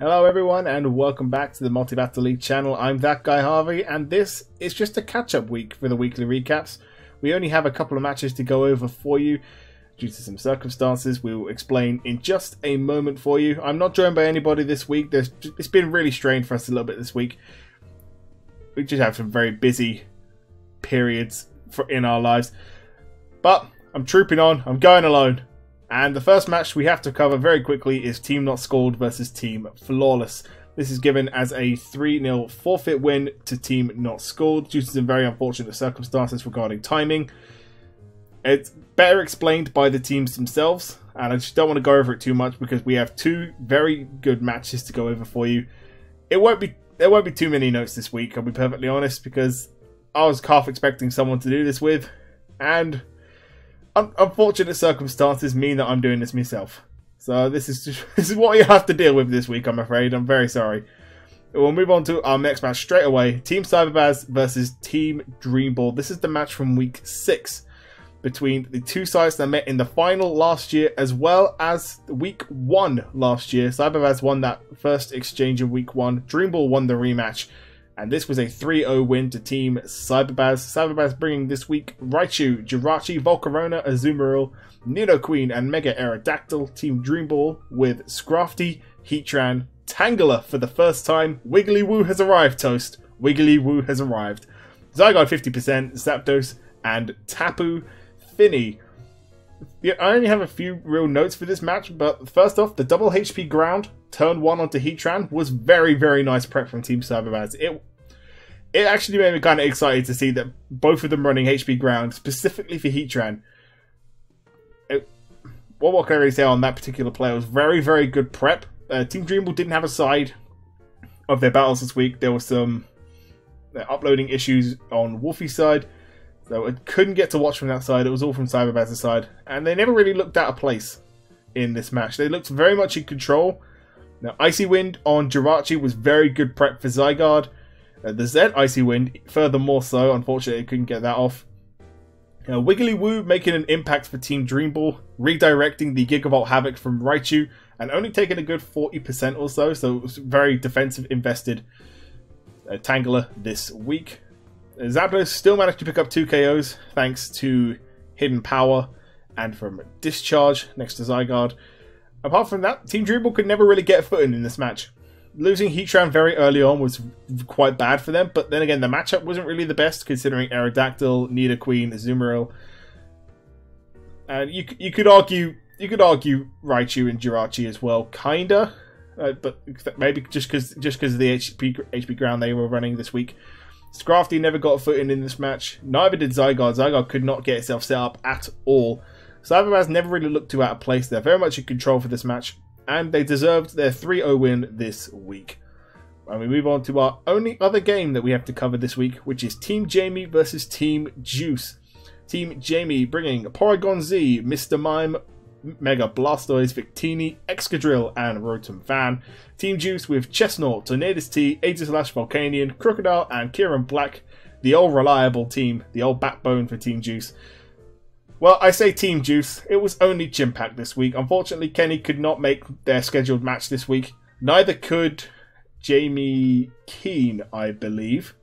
Hello everyone and welcome back to the Multi-Battle League channel. I'm that guy Harvey and this is just a catch-up week for the weekly recaps. We only have a couple of matches to go over for you due to some circumstances we will explain in just a moment for you. I'm not joined by anybody this week. It's been really strained for us a little bit this week. We just have some very busy periods in our lives. But I'm trooping on, I'm going alone. And the first match we have to cover very quickly is Team Not Scored versus Team Flawless. This is given as a 3-0 forfeit win to Team Not Scored due to some very unfortunate circumstances regarding timing. It's better explained by the teams themselves, and I just don't want to go over it too much because we have two very good matches to go over for you. There won't be too many notes this week, I'll be perfectly honest, because I was half expecting someone to do this with, and unfortunate circumstances mean that I'm doing this myself. So this is what you have to deal with this week, I'm afraid. I'm very sorry. We'll move on to our next match straight away. Team Cyberbaz versus Team Dreamball. This is the match from week 6 between the two sides that met in the final last year as well as week 1 last year. Cyberbaz won that first exchange in week 1. Dreamball won the rematch. And this was a 3-0 win to Team Cyberbaz. Cyberbaz bringing this week Raichu, Jirachi, Volcarona, Azumarill, Nidoqueen, and Mega Aerodactyl. Team Dreamball with Scrafty, Heatran, Tangela for the first time. Wiggly Woo has arrived, Toast. Wiggly Woo has arrived. Zygarde 50%, Zapdos, and Tapu Fini. Yeah, I only have a few real notes for this match, but first off, the double HP ground, turn 1 onto Heatran, was very, very nice prep from Team Cyberbaz. It actually made me kind of excited to see that both of them running HP ground, specifically for Heatran. What can I really say on that particular play? It was very, very good prep. Team Dreamball didn't have a side of their battles this week. There were some uploading issues on Wolfie's side. So I couldn't get to watch from that side. It was all from Cyberbaz's side. And they never really looked out of place in this match. They looked very much in control. Now, Icy Wind on Jirachi was very good prep for Zygarde. The Z Icy Wind, furthermore so. Unfortunately, couldn't get that off. Wiggly Woo making an impact for Team Dreamball, redirecting the Gigavolt Havoc from Raichu, and only taking a good 40% or so. So it was very defensive invested Tangela this week. Zapdos still managed to pick up 2 KOs thanks to Hidden Power and from Discharge next to Zygarde. Apart from that, Team Dreamball could never really get a foot in this match. Losing Heatran very early on was quite bad for them, but then again, the matchup wasn't really the best considering Aerodactyl, Nidoqueen, Azumarill. And you could argue Raichu and Jirachi as well, kinda, but maybe just because of the HP ground they were running this week. Scrafty never got a foot in this match. Neither did Zygarde. Zygarde could not get itself set up at all. Cyberbaz never really looked too out of place. They're very much in control for this match, and they deserved their 3-0 win this week. And we move on to our only other game that we have to cover this week, which is Team Jamie versus Team Juice. Team Jamie bringing Porygon Z, Mr. Mime, Mega Blastoise, Victini, Excadrill, and Rotom Fan. Team Juice with Chestnut, Tornadus T, Aegislash, Volcanion, Crocodile, and Kieran Black. The old reliable team, the old backbone for Team Juice. Well, I say Team Juice, it was only Chimpact this week. Unfortunately, Kenny could not make their scheduled match this week. Neither could Jamie Keane, I believe.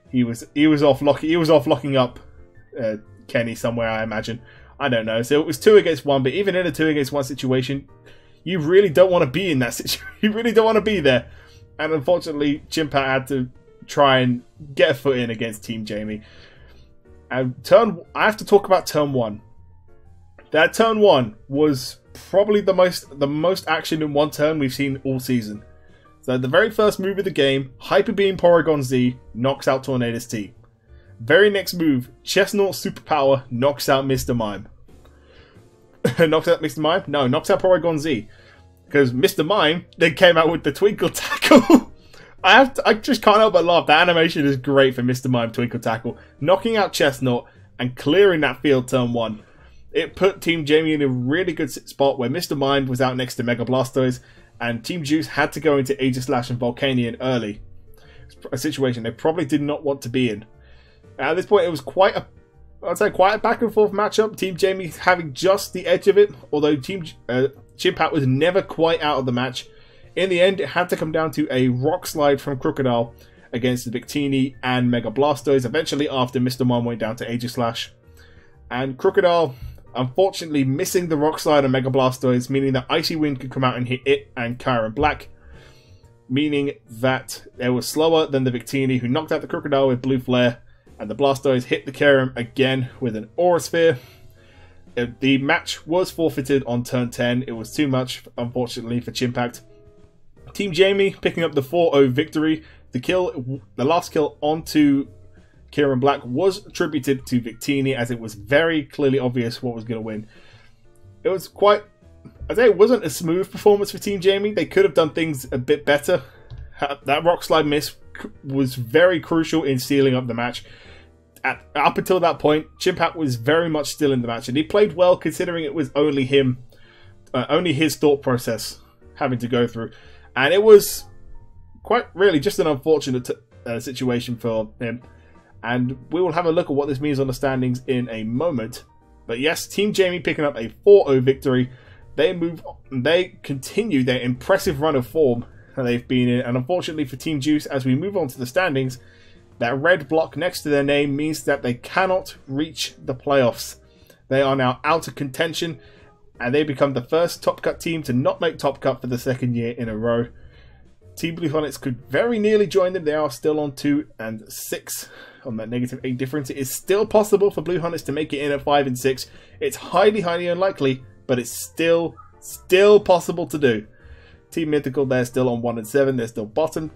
He was off locking up Kenny somewhere, I imagine. I don't know. So it was 2 against 1, but even in a 2 against 1 situation, you really don't want to be in that situation. You really don't want to be there. And unfortunately, Chimpact had to try and get a foot in against Team Jamie. And I have to talk about turn 1. That turn 1 was probably the most action in one turn we've seen all season. So the very first move of the game, Hyper Beam Porygon Z knocks out Tornadus T. Very next move, Chestnut Superpower knocks out Mr. Mime. Knocks out Mr. Mime? No, knocks out Porygon Z. Because Mr. Mime then came out with the Twinkle Tackle. I just can't help but laugh. The animation is great for Mr. Mime Twinkle Tackle. Knocking out Chestnut and clearing that field turn 1. It put Team Jamie in a really good spot where Mr. Mime was out next to Mega Blastoise and Team Juice had to go into Aegislash and Volcanion early. A situation they probably did not want to be in. At this point, it was quite a back and forth matchup. Team Jamie having just the edge of it, although Team Chimpact was never quite out of the match. In the end, it had to come down to a rock slide from Crocodile against the Victini and Mega Blastoise, eventually after Mr. Mom went down to Aegislash. And Crocodile, unfortunately, missing the rock slide on Mega Blastoise, meaning that Icy Wind could come out and hit it and Kyurem Black, meaning that they were slower than the Victini, who knocked out the Crocodile with Blue Flare, and the Blastoise hit the Kyurem again with an Aura Sphere. The match was forfeited on turn 10. It was too much, unfortunately, for Chimpact. Team Jamie picking up the 4-0 victory. The last kill onto Kyurem Black was attributed to Victini, as it was very clearly obvious what was going to win. It was quite... I'd say it wasn't a smooth performance for Team Jamie. They could have done things a bit better. That rock slide miss was very crucial in sealing up the match. Up until that point, Chimpact was very much still in the match, and he played well considering it was only him, only his thought process having to go through. And it was quite really just an unfortunate situation for him. And we will have a look at what this means on the standings in a moment. But yes, Team Jamie picking up a 4-0 victory. They continue their impressive run of form that they've been in. And unfortunately for Team Juice, as we move on to the standings, that red block next to their name means that they cannot reach the playoffs. They are now out of contention, and they become the first Top Cut team to not make Top Cut for the second year in a row. Team Blue Hornets could very nearly join them. They are still on 2 and 6 on that -8 difference. It is still possible for Blue Hornets to make it in at 5 and 6. It's highly, highly unlikely, but it's still possible to do. Team Mythical, they're still on 1 and 7. They're still bottom.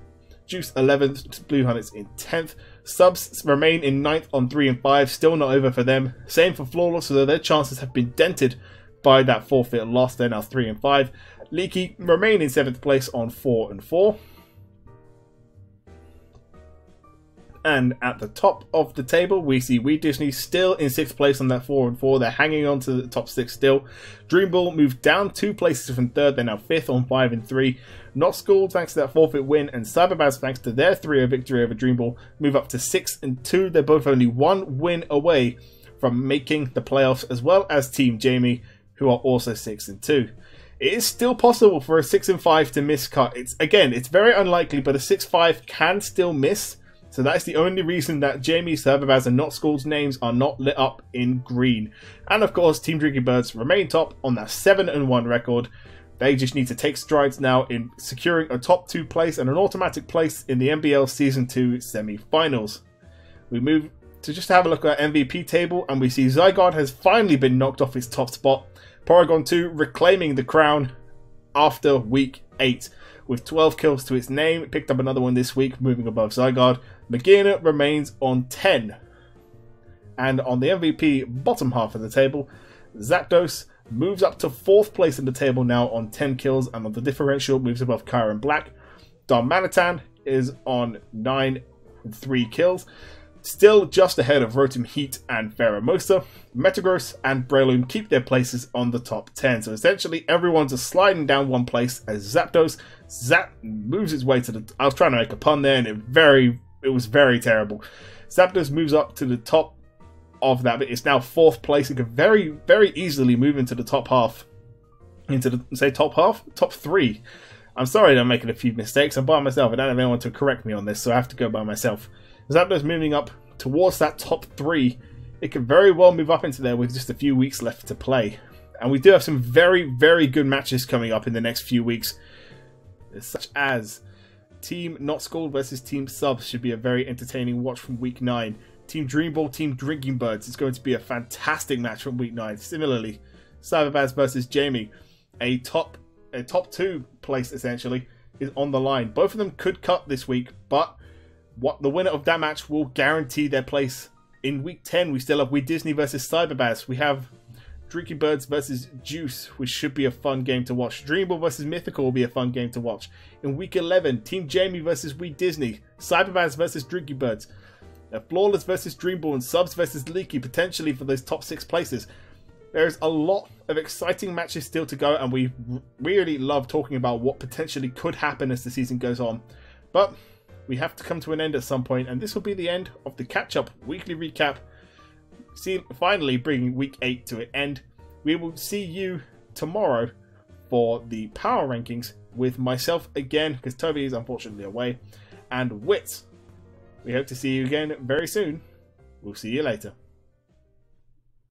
Juice 11th, Blue Hornets in 10th. Subs remain in 9th on 3 and 5. Still not over for them. Same for Flawless, although their chances have been dented by that forfeit loss. They're now 3 and 5. Leaky remain in 7th place on 4 and 4. And at the top of the table, we see We Disney still in 6th place on that 4 and 4. They're hanging on to the top 6 still. Dream Ball moved down 2 places from 3rd. They're now 5th on 5 and 3. Not Schooled, thanks to that forfeit win, and Cyberbaz, thanks to their 3-0 victory over Dream Ball, move up to 6 and 2. They're both only 1 win away from making the playoffs, as well as Team Jamie, who are also 6 and 2. It is still possible for a 6 and 5 to miss cut. It's very unlikely, but a 6-5 can still miss. So that's the only reason that Jamie, Cyberbaz, and Not Schooled's names are not lit up in green. And of course, Team Drinking Birds remain top on that 7 and 1 record. They just need to take strides now in securing a top 2 place and an automatic place in the MBL Season 2 semi-finals. We move to just have a look at our MVP table, and we see Zygarde has finally been knocked off its top spot. Porygon 2 reclaiming the crown after week 8. With 12 kills to its name, it picked up another one this week, moving above Zygarde. Magina remains on 10. And on the MVP bottom half of the table, Zapdos moves up to 4th place in the table now on 10 kills, and on the differential moves above Kyurem Black. Darmanitan is on 9 with 3 kills, still just ahead of Rotom Heat and Pheromosa. Metagross and Breloom keep their places on the top 10, so essentially everyone's just sliding down 1 place as Zapdos moves its way to the... I was trying to make a pun there, and it was very terrible. Zapdos moves up to the top of that, but it's now 4th place. It could very, very easily move into the top half. Into the, say, top half? Top 3. I'm sorry I'm making a few mistakes. I'm by myself. I don't have anyone to correct me on this, so I have to go by myself. Zapdos moving up towards that top 3. It could very well move up into there with just a few weeks left to play. And we do have some very, very good matches coming up in the next few weeks, such as Team Not Schooled versus Team Subs should be a very entertaining watch from week 9. Team Dream Ball, Team Drinking Birds is going to be a fantastic match from week 9. Similarly, Cyberbaz versus Jamie, a top 2 place essentially, is on the line. Both of them could cut this week, but the winner of that match will guarantee their place. In week 10, we still have We Disney versus Cyberbaz. We have Drinking Birds versus Juice, which should be a fun game to watch. Dream Ball versus Mythical will be a fun game to watch. In week 11, Team Jamie versus We Disney, Cyberbaz versus Drinking Birds, Flawless versus Dream Ball, and Subs versus Leaky, potentially for those top 6 places. There's a lot of exciting matches still to go, and we really love talking about what potentially could happen as the season goes on. But we have to come to an end at some point, and this will be the end of the catch-up weekly recap. Finally bringing week 8 to an end. We will see you tomorrow for the power rankings with myself again, because Toby is unfortunately away, and Wits. We hope to see you again very soon. We'll see you later.